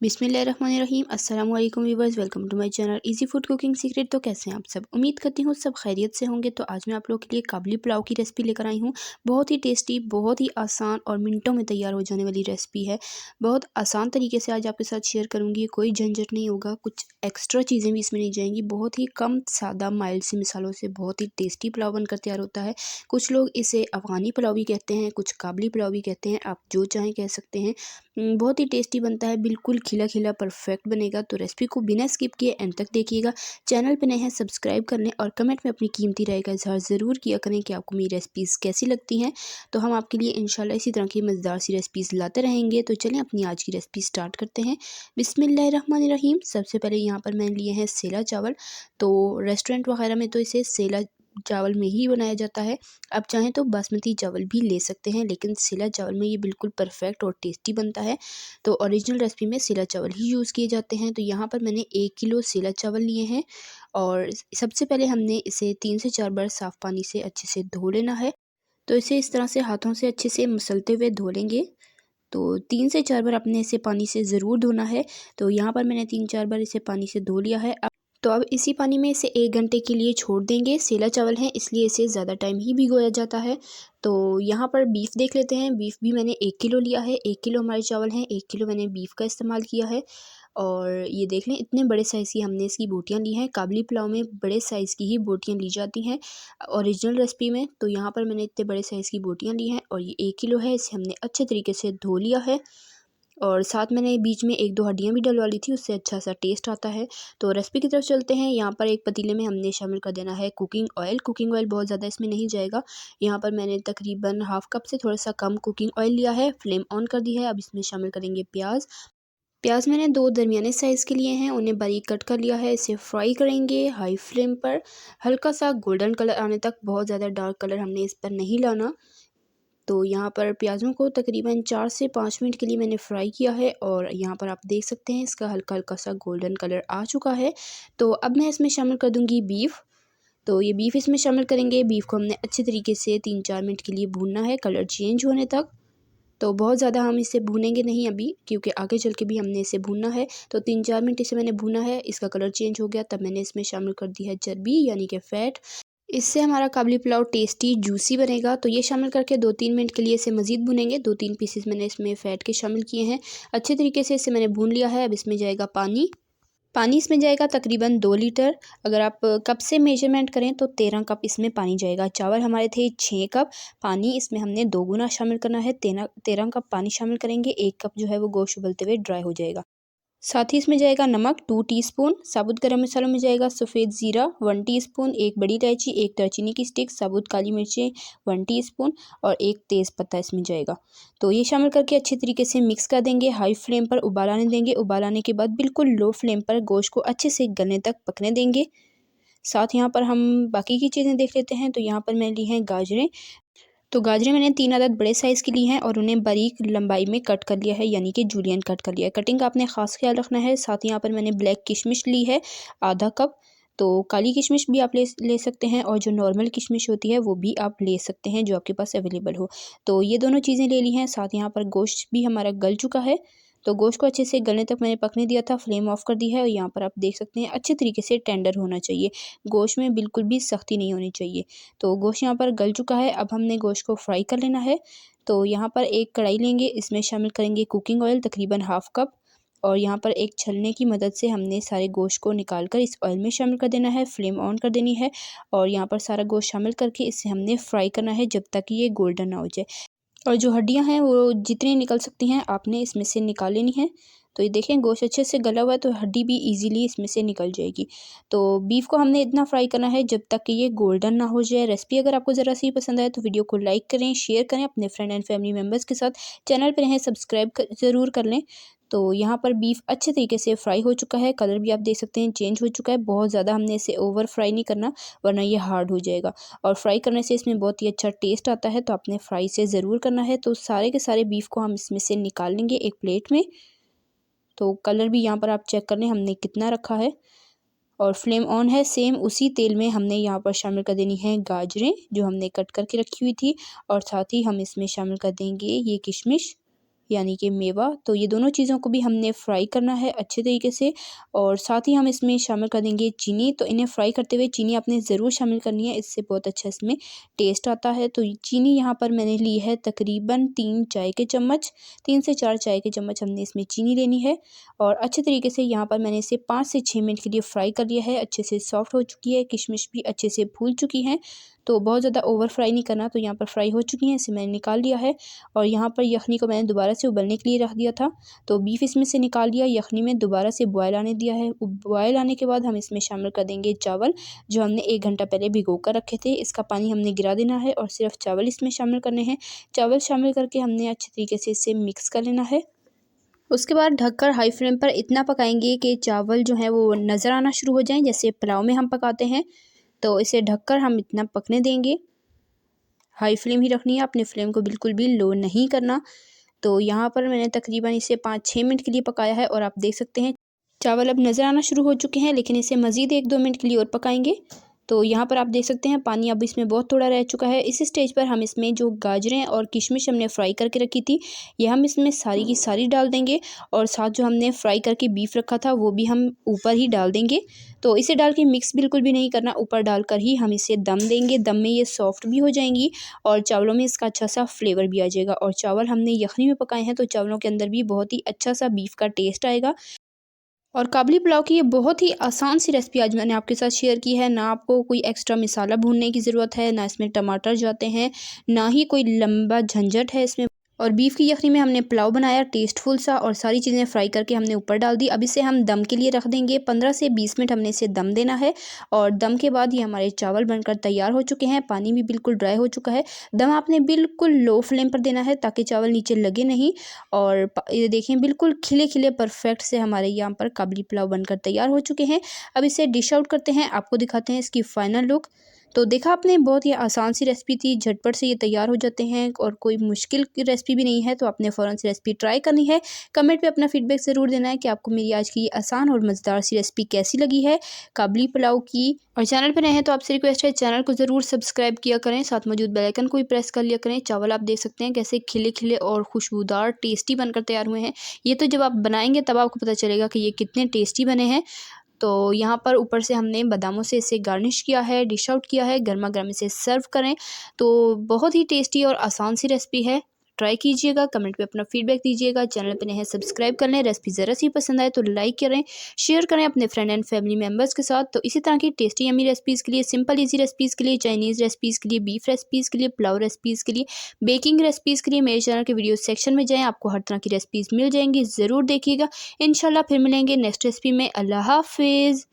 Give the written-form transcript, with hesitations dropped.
बिस्मिल्लाहिर्रहमानिर्रहीम। अस्सलाम वालेकुम viewers, welcome to my channel easy food cooking secret. तो कैसे हैं आप सब? उम्मीद करती हूँ सब खैरियत से होंगे। तो आज मैं आप लोगों के लिए काबली पुलाव की रेसिपी लेकर आई हूँ। बहुत ही टेस्टी, बहुत ही आसान और मिनटों में तैयार हो जाने वाली रेसिपी है। बहुत आसान तरीके से आज आपके साथ शेयर करूँगी। कोई झंझट नहीं होगा, कुछ एक्स्ट्रा चीज़ें भी इसमें नहीं जाएंगी। बहुत ही कम सादा माइल्ड सी मसालों से बहुत ही टेस्टी पुलाव बनकर तैयार होता है। कुछ लोग इसे अफ़गानी पुलाव भी कहते हैं, कुछ काबली पुलाव भी कहते हैं, आप जो चाहें कह सकते हैं। बहुत ही टेस्टी बनता है, बिल्कुल खिला खिला परफेक्ट बनेगा। तो रेसिपी को बिना स्किप किए एंड तक देखिएगा। चैनल पे नए हैं सब्सक्राइब कर लें और कमेंट में अपनी कीमती राय का इजहार ज़रूर किया करें कि आपको मेरी रेसिपीज़ कैसी लगती हैं। तो हम आपके लिए इंशाल्लाह इसी तरह की मज़ेदार सी रेसिपीज़ लाते रहेंगे। तो चलें अपनी आज की रेसिपी स्टार्ट करते हैं। बिस्मिल्लाहिर्रहमानिर्रहीम। सबसे पहले यहाँ पर मैंने लिए हैं सेला चावल। तो रेस्टोरेंट वगैरह में तो इसे सेला चावल में ही बनाया जाता है। आप चाहें तो बासमती चावल भी ले सकते हैं, लेकिन सेला चावल में ये बिल्कुल परफेक्ट और टेस्टी बनता है। तो ओरिजिनल रेसिपी में सेला चावल ही यूज़ किए जाते हैं। तो यहाँ पर मैंने 1 किलो सेला चावल लिए हैं और सबसे पहले हमने इसे 3 से 4 बार साफ़ पानी से अच्छे से धो लेना है। तो इसे इस तरह से हाथों से अच्छे से मसलते हुए धो लेंगे। तो 3 से 4 बार आपने इसे पानी से ज़रूर धोना है। तो यहाँ पर मैंने 3-4 बार इसे पानी से धो लिया है। तो अब इसी पानी में इसे 1 घंटे के लिए छोड़ देंगे। सेला चावल है इसलिए इसे ज़्यादा टाइम ही भिगोया जाता है। तो यहाँ पर बीफ देख लेते हैं। बीफ भी मैंने 1 किलो लिया है। 1 किलो हमारे चावल हैं, 1 किलो मैंने बीफ का इस्तेमाल किया है। और ये देख लें, इतने बड़े साइज़ की हमने इसकी बोटियाँ ली हैं। काबली पुलाव में बड़े साइज़ की ही बोटियाँ ली जाती हैं ओरिजिनल रेसिपी में। तो यहाँ पर मैंने इतने बड़े साइज़ की बोटियाँ ली हैं और ये 1 किलो है। इसे हमने अच्छे तरीके से धो लिया है और साथ मैंने बीच में 1-2 हड्डियाँ भी डलवा ली थी, उससे अच्छा सा टेस्ट आता है। तो रेसिपी की तरफ चलते हैं। यहाँ पर एक पतीले में हमने शामिल कर देना है कुकिंग ऑयल। कुकिंग ऑयल बहुत ज़्यादा इसमें नहीं जाएगा। यहाँ पर मैंने तकरीबन हाफ़ कप से थोड़ा सा कम कुकिंग ऑयल लिया है। फ्लेम ऑन कर दी है। अब इसमें शामिल करेंगे प्याज। प्याज मैंने 2 दरमियाने साइज़ के लिए हैं, उन्हें बारीक कट कर लिया है। इसे फ्राई करेंगे हाई फ्लेम पर, हल्का सा गोल्डन कलर आने तक। बहुत ज़्यादा डार्क कलर हमने इस पर नहीं लाना। तो यहाँ पर प्याज़ों को तकरीबन 4 से 5 मिनट के लिए मैंने फ्राई किया है और यहाँ पर आप देख सकते हैं इसका हल्का-हल्का सा गोल्डन कलर आ चुका है। तो अब मैं इसमें शामिल कर दूँगी बीफ। तो ये बीफ इसमें शामिल करेंगे। बीफ को हमने अच्छे तरीके से 3-4 मिनट के लिए भूनना है, कलर चेंज होने तक। तो बहुत ज़्यादा हम इसे भूनेंगे नहीं अभी, क्योंकि आगे चल के भी हमने इसे भूनना है। तो 3-4 मिनट इसे मैंने भूना है, इसका कलर चेंज हो गया तब मैंने इसमें शामिल कर दी है चर्बी यानी कि फ़ैट। इससे हमारा काबली पुलाव टेस्टी जूसी बनेगा। तो ये शामिल करके 2-3 मिनट के लिए इसे मज़ीद भुनेंगे। 2-3 पीसेस मैंने इसमें फ़ैट के शामिल किए हैं। अच्छे तरीके से इसे मैंने भून लिया है। अब इसमें जाएगा पानी। पानी इसमें जाएगा तकरीबन 2 लीटर। अगर आप कप से मेजरमेंट करें तो 13 कप इसमें पानी जाएगा। चावल हमारे थे 6 कप, पानी इसमें हमने 2 गुना शामिल करना है। 13 कप पानी शामिल करेंगे। 1 कप जो है वो गोश्त उबलते हुए ड्राई हो जाएगा। साथ ही इसमें जाएगा नमक 2 टीस्पून, साबुत गरम मसालों में जाएगा सफ़ेद ज़ीरा 1 टीस्पून, 1 बड़ी इलायची, 1 दालचीनी की स्टिक, साबुत काली मिर्चें 1 टीस्पून और 1 तेज़पत्ता इसमें जाएगा। तो ये शामिल करके अच्छे तरीके से मिक्स कर देंगे। हाई फ्लेम पर उबाल आने देंगे। उबाल आने के बाद बिल्कुल लो फ्लेम पर गोश्त को अच्छे से गलने तक पकने देंगे। साथ यहाँ पर हम बाकी की चीज़ें देख लेते हैं। तो यहाँ पर मैंने ली हैं गाजरें। तो गाजरें मैंने 3 अदद बड़े साइज़ की ली हैं और उन्हें बारीक लंबाई में कट कर लिया है, यानी कि जूलियन कट कर लिया है। कटिंग का आपने ख़ास ख्याल रखना है। साथ ही यहाँ पर मैंने ब्लैक किशमिश ली है आधा कप। तो काली किशमिश भी आप ले सकते हैं और जो नॉर्मल किशमिश होती है वो भी आप ले सकते हैं, जो आपके पास अवेलेबल हो। तो ये दोनों चीज़ें ले ली हैं। साथ यहाँ पर गोश्त भी हमारा गल चुका है। तो गोश्त को अच्छे से गलने तक मैंने पकने दिया था। फ्लेम ऑफ कर दी है और यहाँ पर आप देख सकते हैं अच्छे तरीके से टेंडर होना चाहिए। गोश्त में बिल्कुल भी सख्ती नहीं होनी चाहिए। तो गोश्त यहाँ पर गल चुका है। अब हमने गोश्त को फ्राई कर लेना है। तो यहाँ पर एक कढ़ाई लेंगे, इसमें शामिल करेंगे कुकिंग ऑयल तकरीबन हाफ़ कप और यहाँ पर एक छलनी की मदद से हमने सारे गोश्त को निकाल कर इस ऑयल में शामिल कर देना है। फ्लेम ऑन कर देनी है और यहाँ पर सारा गोश्त शामिल करके इसे हमने फ्राई करना है जब तक ये गोल्डन ना हो जाए। और जो हड्डियाँ हैं वो जितनी निकल सकती हैं आपने इसमें से निकाल लेनी है। तो ये देखें गोश्त अच्छे से गला हुआ है तो हड्डी भी इजीली इसमें से निकल जाएगी। तो बीफ को हमने इतना फ्राई करना है जब तक कि ये गोल्डन ना हो जाए। रेसिपी अगर आपको ज़रा सी पसंद आए तो वीडियो को लाइक करें, शेयर करें अपने फ्रेंड एंड फैमिली मेम्बर्स के साथ। चैनल पर रहें सब्सक्राइब ज़रूर कर लें। तो यहाँ पर बीफ अच्छे तरीके से फ्राई हो चुका है। कलर भी आप देख सकते हैं चेंज हो चुका है। बहुत ज़्यादा हमने इसे ओवर फ्राई नहीं करना वरना ये हार्ड हो जाएगा और फ्राई करने से इसमें बहुत ही अच्छा टेस्ट आता है। तो आपने फ्राई से ज़रूर करना है। तो सारे के सारे बीफ को हम इसमें से निकाल लेंगे एक प्लेट में। तो कलर भी यहाँ पर आप चेक कर लें हमने कितना रखा है और फ्लेम ऑन है। सेम उसी तेल में हमने यहाँ पर शामिल कर देनी है गाजरें जो हमने कट करके रखी हुई थी और साथ ही हम इसमें शामिल कर देंगे ये किशमिश यानी कि मेवा। तो ये दोनों चीज़ों को भी हमने फ्राई करना है अच्छे तरीके से, और साथ ही हम इसमें शामिल कर देंगे चीनी। तो इन्हें फ्राई करते हुए चीनी आपने ज़रूर शामिल करनी है, इससे बहुत अच्छा इसमें टेस्ट आता है। तो चीनी यहाँ पर मैंने ली है तकरीबन 3 चाय के चम्मच, 3 से 4 चाय के चम्मच हमने इसमें चीनी लेनी है। और अच्छे तरीके से यहाँ पर मैंने इसे 5 से 6 मिनट के लिए फ्राई कर लिया है। अच्छे से सॉफ्ट हो चुकी है, किशमिश भी अच्छे से फूल चुकी हैं। तो बहुत ज़्यादा ओवर फ्राई नहीं करना। तो यहाँ पर फ्राई हो चुकी हैं, इसे मैंने निकाल लिया है। और यहाँ पर यखनी को मैंने दोबारा से उबलने के लिए रख दिया था, तो बीफ इसमें से निकाल लिया, यखनी में दोबारा से बॉयल आने दिया है। बॉयल आने के बाद हम इसमें शामिल कर देंगे चावल, जो हमने 1 घंटा पहले भिगो कर रखे थे। इसका पानी हमने गिरा देना है और सिर्फ चावल इसमें शामिल करने हैं। चावल शामिल करके हमने अच्छे तरीके से इसे मिक्स कर लेना है। उसके बाद ढककर हाई फ्लेम पर इतना पकाएंगे कि चावल जो है वो नज़र आना शुरू हो जाएं, जैसे पुलाव में हम पकाते हैं। तो इसे ढककर हम इतना पकने देंगे। हाई फ्लेम ही रखनी है, अपने फ्लेम को बिल्कुल भी लो नहीं करना। तो यहाँ पर मैंने तकरीबन इसे 5-6 मिनट के लिए पकाया है, और आप देख सकते हैं चावल अब नज़र आना शुरू हो चुके हैं, लेकिन इसे मज़ीद 1-2 मिनट के लिए और पकाएंगे। तो यहाँ पर आप देख सकते हैं पानी अब इसमें बहुत थोड़ा रह चुका है। इस स्टेज पर हम इसमें जो गाजरें और किशमिश हमने फ्राई करके रखी थी, ये हम इसमें सारी की सारी डाल देंगे, और साथ जो हमने फ्राई करके बीफ रखा था वो भी हम ऊपर ही डाल देंगे। तो इसे डाल के मिक्स बिल्कुल भी नहीं करना, ऊपर डालकर ही हम इसे दम देंगे। दम में ये सॉफ्ट भी हो जाएंगी और चावलों में इसका अच्छा सा फ्लेवर भी आ जाएगा। और चावल हमने यखनी में पकाए हैं, तो चावलों के अंदर भी बहुत ही अच्छा सा बीफ का टेस्ट आएगा। और काबली पुलाव की ये बहुत ही आसान सी रेसिपी आज मैंने आपके साथ शेयर की है। ना आपको कोई एक्स्ट्रा मसाला भूनने की ज़रूरत है, ना इसमें टमाटर जाते हैं, ना ही कोई लंबा झंझट है इसमें। और बीफ की यखनी में हमने पुलाव बनाया टेस्टफुल सा, और सारी चीज़ें फ्राई करके हमने ऊपर डाल दी। अब इसे हम दम के लिए रख देंगे। 15 से 20 मिनट हमने इसे दम देना है, और दम के बाद ये हमारे चावल बनकर तैयार हो चुके हैं। पानी भी बिल्कुल ड्राई हो चुका है। दम आपने बिल्कुल लो फ्लेम पर देना है, ताकि चावल नीचे लगे नहीं। और ये देखें बिल्कुल खिले खिले परफेक्ट से हमारे यहाँ पर काबली पुलाव बनकर तैयार हो चुके हैं। अब इसे डिश आउट करते हैं, आपको दिखाते हैं इसकी फ़ाइनल लुक। तो देखा आपने, बहुत ही आसान सी रेसिपी थी, झटपट से ये तैयार हो जाते हैं, और कोई मुश्किल की रेसिपी भी नहीं है। तो आपने फ़ौरन से रेसिपी ट्राई करनी है। कमेंट पे अपना फीडबैक ज़रूर देना है कि आपको मेरी आज की ये आसान और मज़ेदार सी रेसिपी कैसी लगी है काबली पुलाव की। और चैनल पर नए हैं तो आपसे रिक्वेस्ट है, चैनल को ज़रूर सब्सक्राइब किया करें, साथ मौजूद बेल आइकन को भी प्रेस कर लिया करें। चावल आप देख सकते हैं कैसे खिले खिले और खुशबूदार टेस्टी बनकर तैयार हुए हैं। ये तो जब आप बनाएंगे तब आपको पता चलेगा कि ये कितने टेस्टी बने हैं। तो यहाँ पर ऊपर से हमने बादामों से इसे गार्निश किया है, डिश आउट किया है। गर्मा गर्म इसे सर्व करें। तो बहुत ही टेस्टी और आसान सी रेसिपी है, ट्राई कीजिएगा। कमेंट पे अपना फीडबैक दीजिएगा। चैनल पे नए हैं सब्सक्राइब कर लें। रेसिपी ज़रा सी पसंद आए तो लाइक करें, शेयर करें अपने फ्रेंड एंड फैमिली मेम्बर्स के साथ। तो इसी तरह की टेस्टी यमी रेसिपीज़ के लिए, सिंपल ईजी रेसिपीज़ के लिए, चाइनीज़ रेसिपीज़ के लिए, बीफ रेसिपीज़ के लिए, पुलाव रेसिपीज़ के लिए, बेकिंग रेसिपीज़ के लिए मेरे चैनल के वीडियो सेक्शन में जाएँ, आपको हर तरह की रेसिपीज़ मिल जाएंगी। ज़रूर देखिएगा। इंशाल्लाह फिर मिलेंगे नेक्स्ट रेसिपी में। अल्लाह हाफिज़।